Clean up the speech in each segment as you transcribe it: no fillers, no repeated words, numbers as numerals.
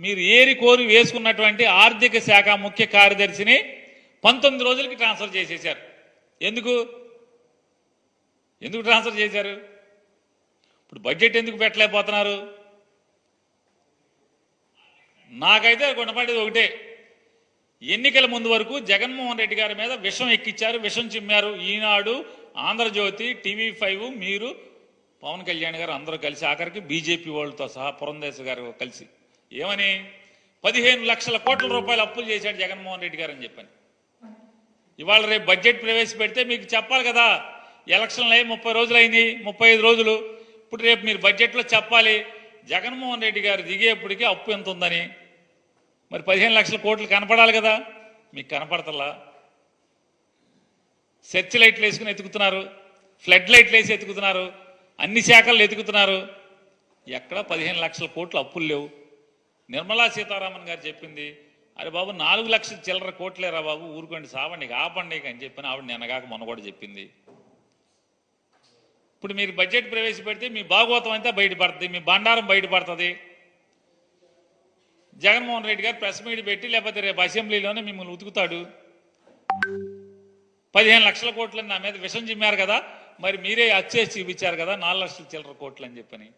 మీరు ఏరి కోరి వేసుకున్నటువంటి ఆర్థిక శాఖ ముఖ్య కార్యదర్శిని 19 రోజులకి ట్రాన్స్ఫర్ చేసేశారు. ఎందుకు ట్రాన్స్ఫర్ చేశారు? ఇప్పుడు బడ్జెట్ ఎందుకు పెట్టలేకపోతున్నారు? నాకైతే కొనపడేది ఒకటే, ఎన్నికల ముందు వరకు జగన్మోహన్ రెడ్డి గారి మీద విషం ఎక్కిచ్చారు, విషం చిమ్మారు. ఈనాడు, ఆంధ్రజ్యోతి, TV5, మీరు, పవన్ కళ్యాణ్ గారు అందరూ కలిసి, ఆఖరికి బీజేపీ వాళ్ళతో సహా పురంధేశ్వరి గారు కలిసి ఏమని 15 లక్షల కోట్ల రూపాయలు అప్పులు చేశాడు జగన్మోహన్ రెడ్డి గారు అని చెప్పని. ఇవాళ రేపు బడ్జెట్ ప్రవేశపెడితే మీకు చెప్పాలి కదా, ఎలక్షన్లు అయ్యి 30 రోజులైంది, 35 రోజులు. ఇప్పుడు రేపు మీరు బడ్జెట్లో చెప్పాలి జగన్మోహన్ రెడ్డి గారు దిగేప్పటికీ అప్పు ఎంత ఉందని. మరి 15 లక్షల కోట్లు కనపడాలి కదా, మీకు కనపడతల్లా. సెర్చ్ లైట్లు వేసుకుని ఎతుకుతున్నారు, ఫ్లడ్ లైట్లు వేసి ఎతుకుతున్నారు, అన్ని శాఖలు ఎతుకుతున్నారు. ఎక్కడ 15 లక్షల కోట్లు అప్పులు లేవు. నిర్మలా సీతారామన్ గారు చెప్పింది, అరే బాబు 4 లక్షల చిల్లర కోట్లేరా బాబు, ఊరుకోండి, సావండి, ఆపండి అని చెప్పిన ఆవిడ నిన్నగాక మొన్న కూడా చెప్పింది. ఇప్పుడు మీరు బడ్జెట్ ప్రవేశపెడితే మీ భాగవతం అంతా బయటపడుతుంది, మీ బండారం బయటపడుతుంది. జగన్మోహన్ రెడ్డి గారు ప్రెస్ మీట్ పెట్టి లేకపోతే రేపు అసెంబ్లీలోనే మిమ్మల్ని ఉతుకుతాడు. 15 లక్షల కోట్లు నా మీద విషం చిమ్మారు కదా, మరి మీరే అచ్చేసి చూపించారు కదా 4 లక్షల చిల్లర కోట్లు అని చెప్పని.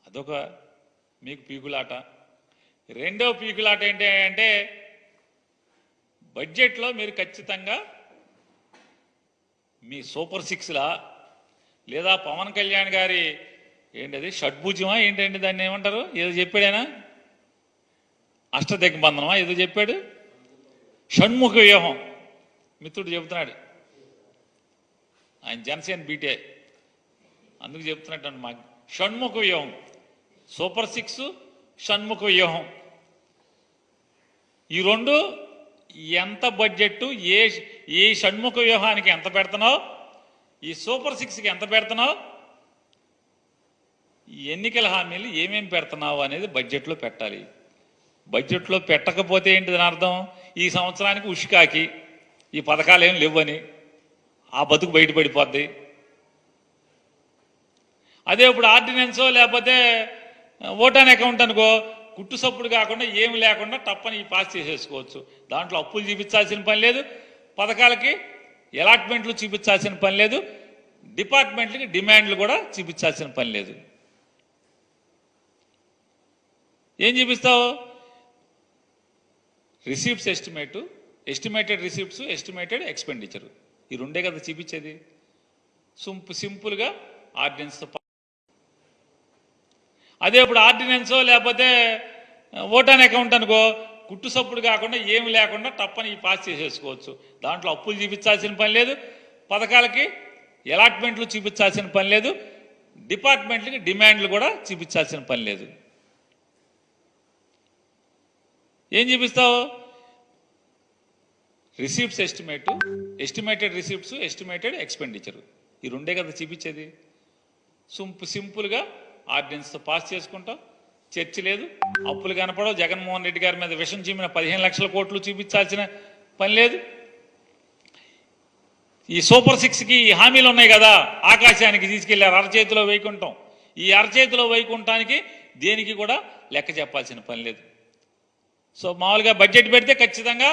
అదొక మీకు పీకులాట. రెండో పీకులాట ఏంటి అంటే, బడ్జెట్లో మీరు ఖచ్చితంగా మీ సూపర్ 6లా లేదా పవన్ కళ్యాణ్ గారి ఏంటది షడ్భుజమా ఏంటండి, దాన్ని ఏమంటారు, ఏదో చెప్పాడైనా, అష్టదిగ్బంధనమా ఏదో చెప్పాడు, షణ్ముఖ వ్యూహం మిత్రుడు చెబుతున్నాడు. ఆయన జనసేన బీటే, అందుకు చెప్తున్నట్టు మాకు షణ్ముఖ వ్యూహం, సూపర్ 6, షణ్ముఖ వ్యూహం, ఈ రెండు ఎంత బడ్జెట్, ఏ షణ్ముఖ వ్యూహానికి ఎంత పెడుతున్నావు, ఈ సూపర్ 6కి ఎంత పెడుతున్నావు, ఈ ఎన్నికల హామీలు ఏమేమి పెడుతున్నావు అనేది బడ్జెట్లో పెట్టాలి. బడ్జెట్లో పెట్టకపోతే ఏంటి దాని అర్థం, ఈ సంవత్సరానికి ఉష్కాకి ఈ పథకాలు ఏం లేవని, ఆ బతుకు బయటపడిపోద్ది. అదే ఇప్పుడు ఆర్డినెన్సో లేకపోతే ఓటాన్ అకౌంట్ అనుకో, కుట్టు సప్పుడు కాకుండా ఏమి లేకుండా తప్పని ఈ పాస్ చేసేసుకోవచ్చు. దాంట్లో అప్పులు చూపించాల్సిన పని లేదు, పథకాలకి అలాట్మెంట్లు చూపించాల్సిన పని లేదు, డిపార్ట్మెంట్లకి డిమాండ్లు కూడా చూపించాల్సిన పని లేదు. ఏం చూపిస్తావు? Receipts estimated receipts, estimated expenditure, ఈ రెండే కదా చూపించేది. సింపుల్గా ఆర్డినెన్స్తో. అదే ఇప్పుడు ఆర్డినెన్సో లేకపోతే ఓటాన్ అకౌంట్ అనుకో, కుట్టు సప్పుడు కాకుండా ఏమి లేకుండా తప్పని ఈ పాస్ చేసేసుకోవచ్చు. దాంట్లో అప్పులు చూపించాల్సిన పని లేదు, పథకాలకి అలాట్మెంట్లు చూపించాల్సిన పని లేదు, డిపార్ట్మెంట్లకి డిమాండ్లు కూడా చూపించాల్సిన పని లేదు. ఏం చూపిస్తావు? Receipts estimated receipts, estimated expenditure, ఈ రెండే కదా చూపించేది. సింపుల్గా ఆర్డినెన్స్తో పాస్ చేసుకుంటాం, చర్చ లేదు, అప్పులు కనపడవు. జగన్మోహన్ రెడ్డి గారి మీద విషం చిమ్మిన 15 లక్షల కోట్లు చూపించాల్సిన పని లేదు. ఈ సూపర్ 6కి ఈ హామీలు ఉన్నాయి కదా, ఆకాశానికి తీసుకెళ్లారు అరచేతిలో వైకుంఠం. ఈ అరచేతిలో వైకుంఠానికి దేనికి కూడా లెక్క చెప్పాల్సిన పని లేదు. సో మామూలుగా బడ్జెట్ పెడితే ఖచ్చితంగా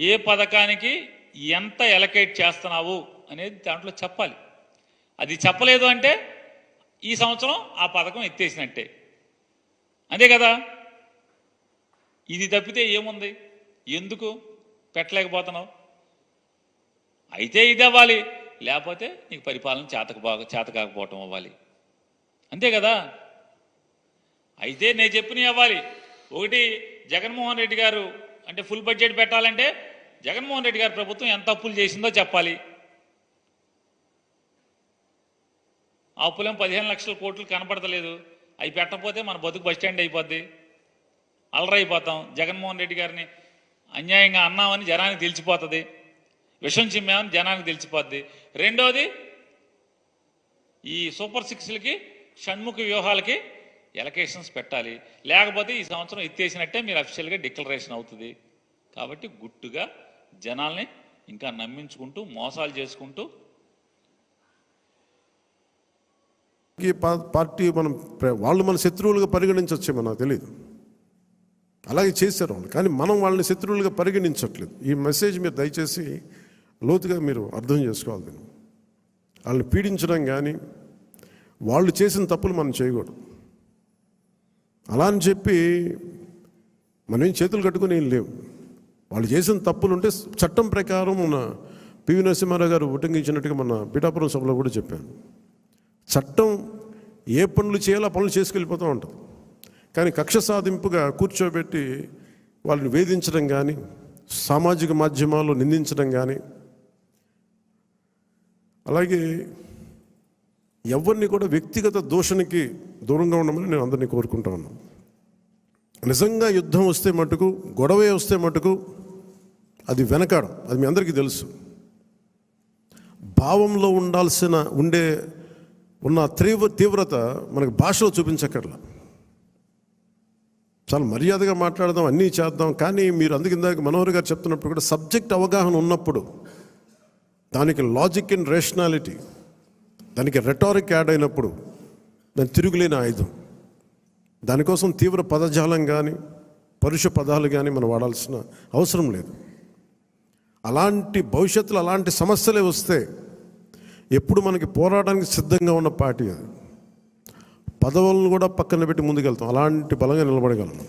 ఏ పథకానికి ఎంత ఎలకేట్ చేస్తున్నావు అనేది దాంట్లో చెప్పాలి. అది చెప్పలేదు అంటే ఈ సంవత్సరం ఆ పథకం ఎత్తేసినట్టే, అంతే కదా. ఇది తప్పితే ఏముంది? ఎందుకు పెట్టలేకపోతున్నావు? అయితే ఇది అవ్వాలి, లేకపోతే నీకు పరిపాలన చేత కాకపోవటం అవ్వాలి, అంతే కదా. అయితే నేను చెప్పినవి అవ్వాలి. ఒకటి, జగన్మోహన్ రెడ్డి గారు అంటే ఫుల్ బడ్జెట్ పెట్టాలంటే జగన్మోహన్ రెడ్డి గారి ప్రభుత్వం ఎంత అప్పులు చేసిందో చెప్పాలి. ఆ అప్పులేం 15 లక్షల కోట్లు కనపడతలేదు. అవి పెట్టకపోతే మన బతుకు బస్టాండ్ అయిపోద్ది, అలరైపోతాం. జగన్మోహన్ రెడ్డి గారిని అన్యాయంగా అన్నామని జనానికి తెలిసిపోతుంది, విషం చిమ్మామని జనానికి తెలిసిపోద్ది. రెండోది, ఈ సూపర్ 6లకి షణ్ముఖ వ్యూహాలకి ఎలకేషన్స్ పెట్టాలి, లేకపోతే ఈ సంవత్సరం ఎత్తేసినట్టే మీరు అఫీషియల్గా డిక్లరేషన్ అవుతుంది. కాబట్టి గుట్టుగా జనాల్ని ఇంకా నమ్మించుకుంటూ మోసాలు చేసుకుంటూ పార్టీ మనం వాళ్ళు మన శత్రువులుగా పరిగణించవచ్చేమో నాకు తెలియదు. అలాగే చేశారు వాళ్ళు. కానీ మనం వాళ్ళని శత్రువులుగా పరిగణించట్లేదు. ఈ మెసేజ్ మీరు దయచేసి లోతుగా మీరు అర్థం చేసుకోవాలి. దీన్ని వాళ్ళని పీడించడం కానీ, వాళ్ళు చేసిన తప్పులు మనం చేయకూడదు. అలా అని చెప్పి మనం ఏం చేతులు కట్టుకుని ఏం లేవు. వాళ్ళు చేసిన తప్పులు ఉంటే చట్టం ప్రకారం మన పివి నరసింహారావు గారు ఉటంకించినట్టుగా మన పిఠాపురం సభలో కూడా చెప్పాను. చట్టం ఏ పనులు చేయాలో ఆ పనులు చేసుకెళ్ళిపోతూ ఉంటుంది. కానీ కక్ష సాధింపుగా కూర్చోబెట్టి వాళ్ళని వేధించడం కానీ, సామాజిక మాధ్యమాల్లో నిందించడం కానీ, అలాగే ఎవరిని కూడా వ్యక్తిగత దూషణకి దూరంగా ఉండమని నేను అందరినీ కోరుకుంటా ఉన్నాను. నిజంగా యుద్ధం వస్తే మటుకు, గొడవే వస్తే మటుకు అది వెనకాడం, అది మీ అందరికీ తెలుసు. భావంలో ఉన్న తీవ్రత మనకు భాషలో చూపించక్కర్లా. చాలా మర్యాదగా మాట్లాడదాం, అన్నీ చేద్దాం. కానీ మీరు అందుకు ఇందాక మనోహర్ గారు చెప్తున్నప్పుడు కూడా సబ్జెక్ట్ అవగాహన ఉన్నప్పుడు, దానికి లాజిక్ అండ్ రేషనాలిటీ, దానికి రెటారిక్ యాడ్ అయినప్పుడు దాని తిరుగులేని ఆయుధం. దానికోసం తీవ్ర పదజాలం కానీ, పరుష పదాలు కానీ మనం వాడాల్సిన అవసరం లేదు. అలాంటి భవిష్యత్తులో అలాంటి సమస్యలే వస్తే ఎప్పుడు మనకి పోరాటానికి సిద్ధంగా ఉన్న పార్టీ అది. పదవులను కూడా పక్కన పెట్టి ముందుకెళ్తాం, అలాంటి బలంగా నిలబడగలను.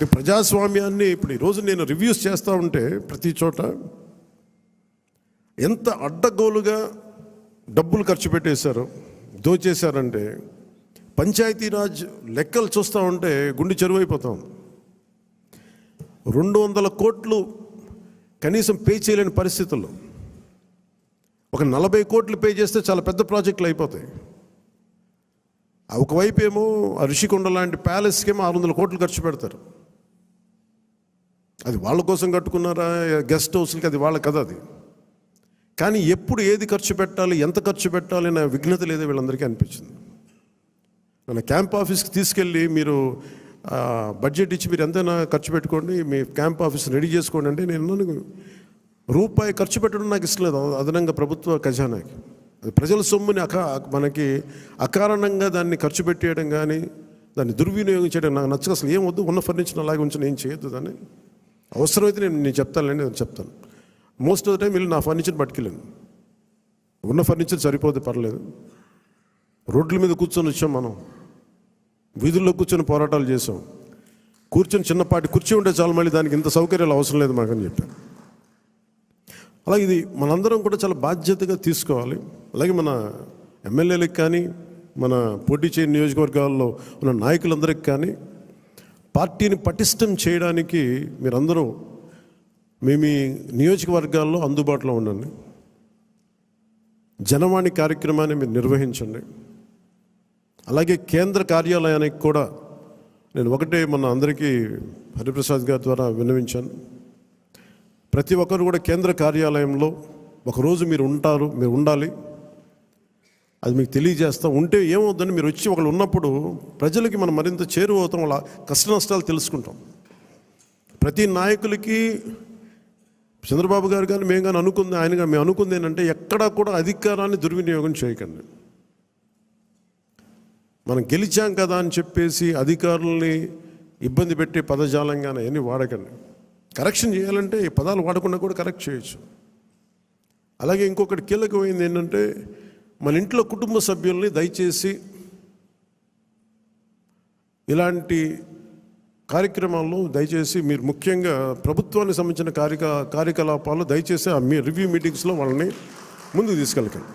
ఈ ప్రజాస్వామ్యాన్ని ఇప్పుడు ఈరోజు నేను రివ్యూస్ చేస్తూ ఉంటే ప్రతి చోట ఎంత అడ్డగోలుగా డబ్బులు ఖర్చు పెట్టేశారో, దోచేశారంటే, పంచాయతీరాజ్ లెక్కలు చూస్తూ ఉంటే గుండె చెరువైపోతాం. 200 కోట్లు కనీసం పే చేయలేని పరిస్థితుల్లో ఒక 40 కోట్లు పే చేస్తే చాలా పెద్ద ప్రాజెక్టులు అయిపోతాయి. ఒకవైపు ఏమో ఋషికొండ లాంటి ప్యాలెస్కేమో 600 కోట్లు ఖర్చు పెడతారు. అది వాళ్ళ కోసం కట్టుకున్నారా, గెస్ట్ హౌస్లకి, అది వాళ్ళ కథ అది. కానీ ఎప్పుడు ఏది ఖర్చు పెట్టాలి, ఎంత ఖర్చు పెట్టాలి అనే విఘ్నత లేదో వీళ్ళందరికీ అనిపించింది. మన క్యాంప్ ఆఫీస్కి తీసుకెళ్ళి మీరు బడ్జెట్ ఇచ్చి మీరు ఎంతైనా ఖర్చు పెట్టుకోండి, మీ క్యాంప్ ఆఫీస్ రెడీ చేసుకోండి అంటే నేను రూపాయి ఖర్చు పెట్టడం నాకు ఇష్టం లేదు అదనంగా ప్రభుత్వ ఖజానాకి. అది ప్రజల సొమ్ముని మనకి అకారణంగా దాన్ని ఖర్చు పెట్టేయడం కానీ, దాన్ని దుర్వినియోగం చేయడం నాకు నచ్చక. అసలు ఏం వద్దు, ఉన్న ఫర్నిచర్ అలాగే ఉంచిన ఏం చేయొద్దు. దాన్ని అవసరమైతే నేను చెప్తానులేండి, నేను చెప్తాను. మోస్ట్ ఆఫ్ ద టైం వీళ్ళు నా ఫర్నిచర్ పట్టుకెళ్ళాను. ఉన్న ఫర్నిచర్ సరిపోతే పర్లేదు. రోడ్ల మీద కూర్చొని వచ్చాం, మనం వీధుల్లో కూర్చొని పోరాటాలు చేసాం. కూర్చొని చిన్నపాటి కుర్చీ ఉంటే చాలు, మళ్ళీ దానికి ఇంత సౌకర్యాలు అవసరం లేదు మాకని చెప్పాను. అలాగే ఇది మనందరం కూడా చాలా బాధ్యతగా తీసుకోవాలి. అలాగే మన ఎమ్మెల్యేలకు కానీ, మన పోటీ చేయని నియోజకవర్గాల్లో ఉన్న నాయకులందరికీ కానీ పార్టీని పటిష్టం చేయడానికి మీరందరూ మీ నియోజకవర్గాల్లో అందుబాటులో ఉండండి. జనవాణి కార్యక్రమాన్ని మీరు నిర్వహించండి. అలాగే కేంద్ర కార్యాలయానికి కూడా నేను ఒకటే మన అందరికీ హరిప్రసాద్ గారి ద్వారా విన్నవించాను. ప్రతి ఒక్కరు కూడా కేంద్ర కార్యాలయంలో ఒకరోజు మీరు ఉండాలి. అది మీకు తెలియజేస్తాం. ఉంటే ఏమవుతుందని మీరు వచ్చి ఒకళ్ళు ఉన్నప్పుడు ప్రజలకి మనం మరింత చేరువవుతాం, వాళ్ళ కష్ట నష్టాలు తెలుసుకుంటాం. ప్రతి నాయకులకి చంద్రబాబు గారు కానీ మేము కానీ అనుకుంది, మేము అనుకుంది ఏంటంటే ఎక్కడా కూడా అధికారాన్ని దుర్వినియోగం చేయకండి. మనం గెలిచాం కదా అని చెప్పేసి అధికారుల్ని ఇబ్బంది పెట్టే పదజాలంగానే అన్నీ వాడకండి. కరెక్షన్ చేయాలంటే ఈ పదాలు వాడకుండా కూడా కరెక్ట్ చేయొచ్చు. అలాగే ఇంకొకటి కీలకమైంది ఏంటంటే మన ఇంట్లో కుటుంబ సభ్యుల్ని దయచేసి ఇలాంటి కార్యక్రమాల్లో దయచేసి మీరు ముఖ్యంగా ప్రభుత్వానికి సంబంధించిన కార్యకలాపాలు దయచేసి మీ రివ్యూ మీటింగ్స్లో వాళ్ళని ముందుకు తీసుకెళ్ళకండి.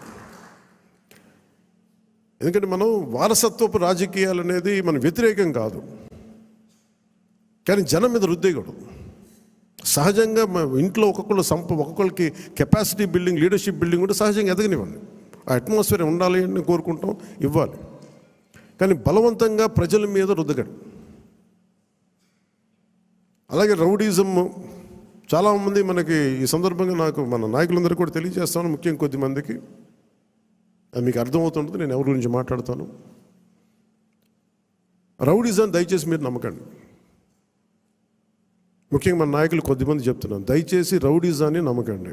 ఎందుకంటే మనం వారసత్వపు రాజకీయాలు అనేది మనం వ్యతిరేకం కాదు, కానీ జనం మీద రుద్దేయకూడదు. సహజంగా ఇంట్లో ఒక్కొక్కరికి కెపాసిటీ బిల్డింగ్, లీడర్షిప్ బిల్డింగ్ కూడా సహజంగా ఎదగనివ్వండి. ఆ అట్మాస్ఫియర్ ఉండాలి అని కోరుకుంటాం, ఇవ్వాలి. కానీ బలవంతంగా ప్రజల మీద రుద్దకండి. అలాగే రౌడీజం చాలామంది మనకి ఈ సందర్భంగా నాకు మన నాయకులందరూ కూడా తెలియజేస్తాను, ముఖ్యంగా కొద్దిమందికి అది మీకు అర్థమవుతుంటుంది నేను ఎవరి గురించి మాట్లాడతాను. రౌడీజం దయచేసి మీరు నమ్మకండి. ముఖ్యంగా మన నాయకులు కొద్దిమంది చెప్తున్నాను, దయచేసి రౌడీజాన్ని నమ్మకండి.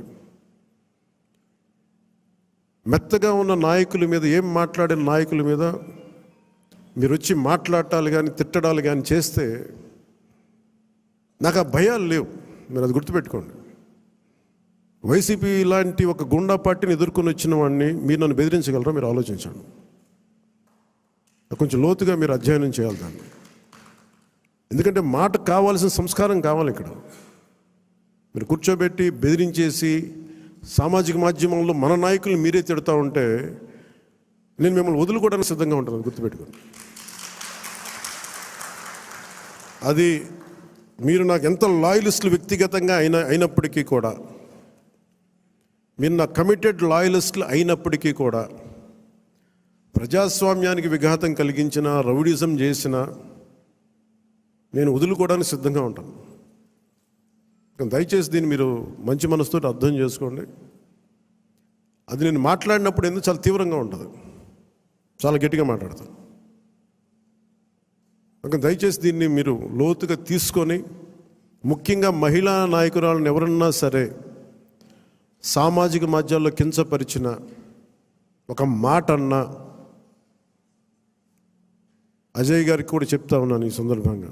మెత్తగా ఉన్న నాయకుల మీద, ఏం మాట్లాడిన నాయకుల మీద మీరు వచ్చి మాట్లాడాలి కానీ తిట్టడాలు కానీ చేస్తే నాకు ఆ భయాలు లేవు, మీరు అది గుర్తుపెట్టుకోండి. వైసీపీ లాంటి ఒక గుండా పార్టీని ఎదుర్కొని వచ్చిన వాడిని మీరు నన్ను బెదిరించగలరా? మీరు ఆలోచించండి. కొంచెం లోతుగా మీరు అధ్యయనం చేయాలి దాన్ని. ఎందుకంటే మాట కావాల్సిన సంస్కారం కావాలి. ఇక్కడ మీరు కూర్చోబెట్టి బెదిరించేసి సామాజిక మాధ్యమంలో మన నాయకుల్ని మీరే తిడతా ఉంటే నేను మిమ్మల్ని వదులుకోవడానికి సిద్ధంగా ఉంటాను, గుర్తుపెట్టుకోండి. అది మీరు నాకు ఎంత లాయలిస్టులు వ్యక్తిగతంగా అయినప్పటికీ కూడా, మీరు నా కమిటెడ్ లాయలిస్టులు అయినప్పటికీ కూడా, ప్రజాస్వామ్యానికి విఘాతం కలిగించిన, రౌడిజం చేసిన నేను వదులుకోవడానికి సిద్ధంగా ఉంటాను. దయచేసి దీన్ని మీరు మంచి మనసుతో అర్థం చేసుకోండి. అది నేను మాట్లాడినప్పుడు ఎందుకు చాలా తీవ్రంగా ఉంటుంది, చాలా గట్టిగా మాట్లాడతాను. దయచేసి దీన్ని మీరు లోతుగా తీసుకొని, ముఖ్యంగా మహిళా నాయకురాలను ఎవరన్నా సరే సామాజిక మాధ్యమాల్లో కించపరిచిన ఒక మాట అన్నా అజయ్ గారికి కూడా చెప్తా ఉన్నాను ఈ సందర్భంగా.